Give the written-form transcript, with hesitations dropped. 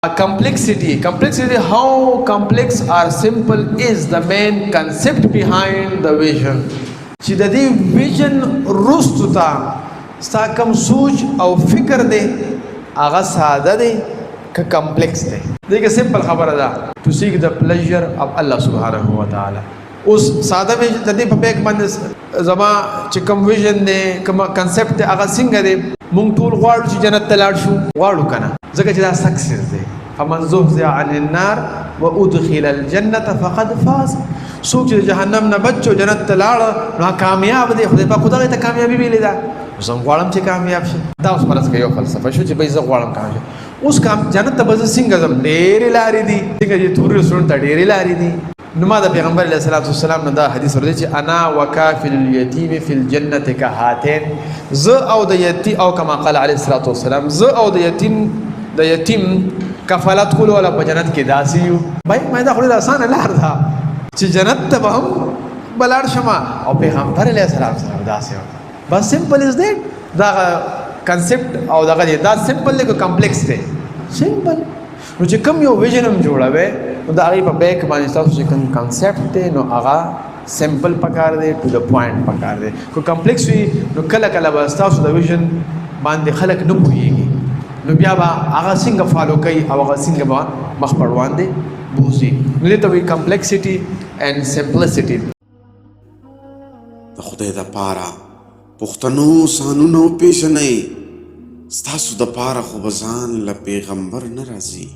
Complexity, how complex or simple is the main concept behind the vision. چې د دې vision رستو ته ستا کوم سوچ او فکر دی هغه ساده دی که کمپلیکس دی. دغه سمپل خبره ده to seek the pleasure of Allah subhanahu wa ta'ala. اوس ساده ویژن د دې په بیک باندې زما چې کوم ویژن دی کوم کنسپټ دی هغه څنګه دی مونږ ټول غواړو چې جنت ته لاړ شو غواړو کنه ځکه چې دا سکسس دی. فمن زحزح عن النار وادخل الجنه فقد فاز. څوک چې جهنم نه بچو جنت ته لاړ نو کامیاب دی. خدای په خدای ته کامیابی ویلې ده. زه غواړم چې کامیاب شم. دا اوس پرځ یو فلسفه شو چې به زه غواړم کامیاب اوس جنت ته به څنګه ځم ډېرې لارې دي څنګه چې تور رسول ته ډېرې لارې دي. نو ما د پیغمبر علیه الصلاۃ والسلام نه دا حدیث ورته چې انا وکافل الیتیم فی الجنه کهاتین. زه او د یتیم او کما قال علیه الصلاۃ والسلام زه او د یتیم کفالت کول ولا په جنت کې داسې یو. بھائی مې دا خو ډېره اسانه لار ده چې جنت ته به هم بلاړ شم او پیغمبر علیه السلام داسې بس سمپل از دیٹ. دا کنسپټ او دغه دا سمپل دی که کمپلیکس دی؟ سمپل. نو چې کوم یو ویژن هم جوړوي نو د هغې په بیک باندې ستاسو چې کوم کنسپټ دی نو هغه سمپل پکار دی ټو د پوینټ پکار دی. که کمپلیکس وي نو کله کله به ستاسو د ویژن باندې خلک نه پوهېږي نو بیا به هغه څنګه فالو کوي او هغه څنګه به مخ پر وړاندې بوځي. نو دې ته وایي کمپلیکسټي اینډ سمپلسټي. د خدای دپاره پښتنو سانونه وپېژنئ ستاسو دپاره خو به ځان له پیغمبر نه راځي.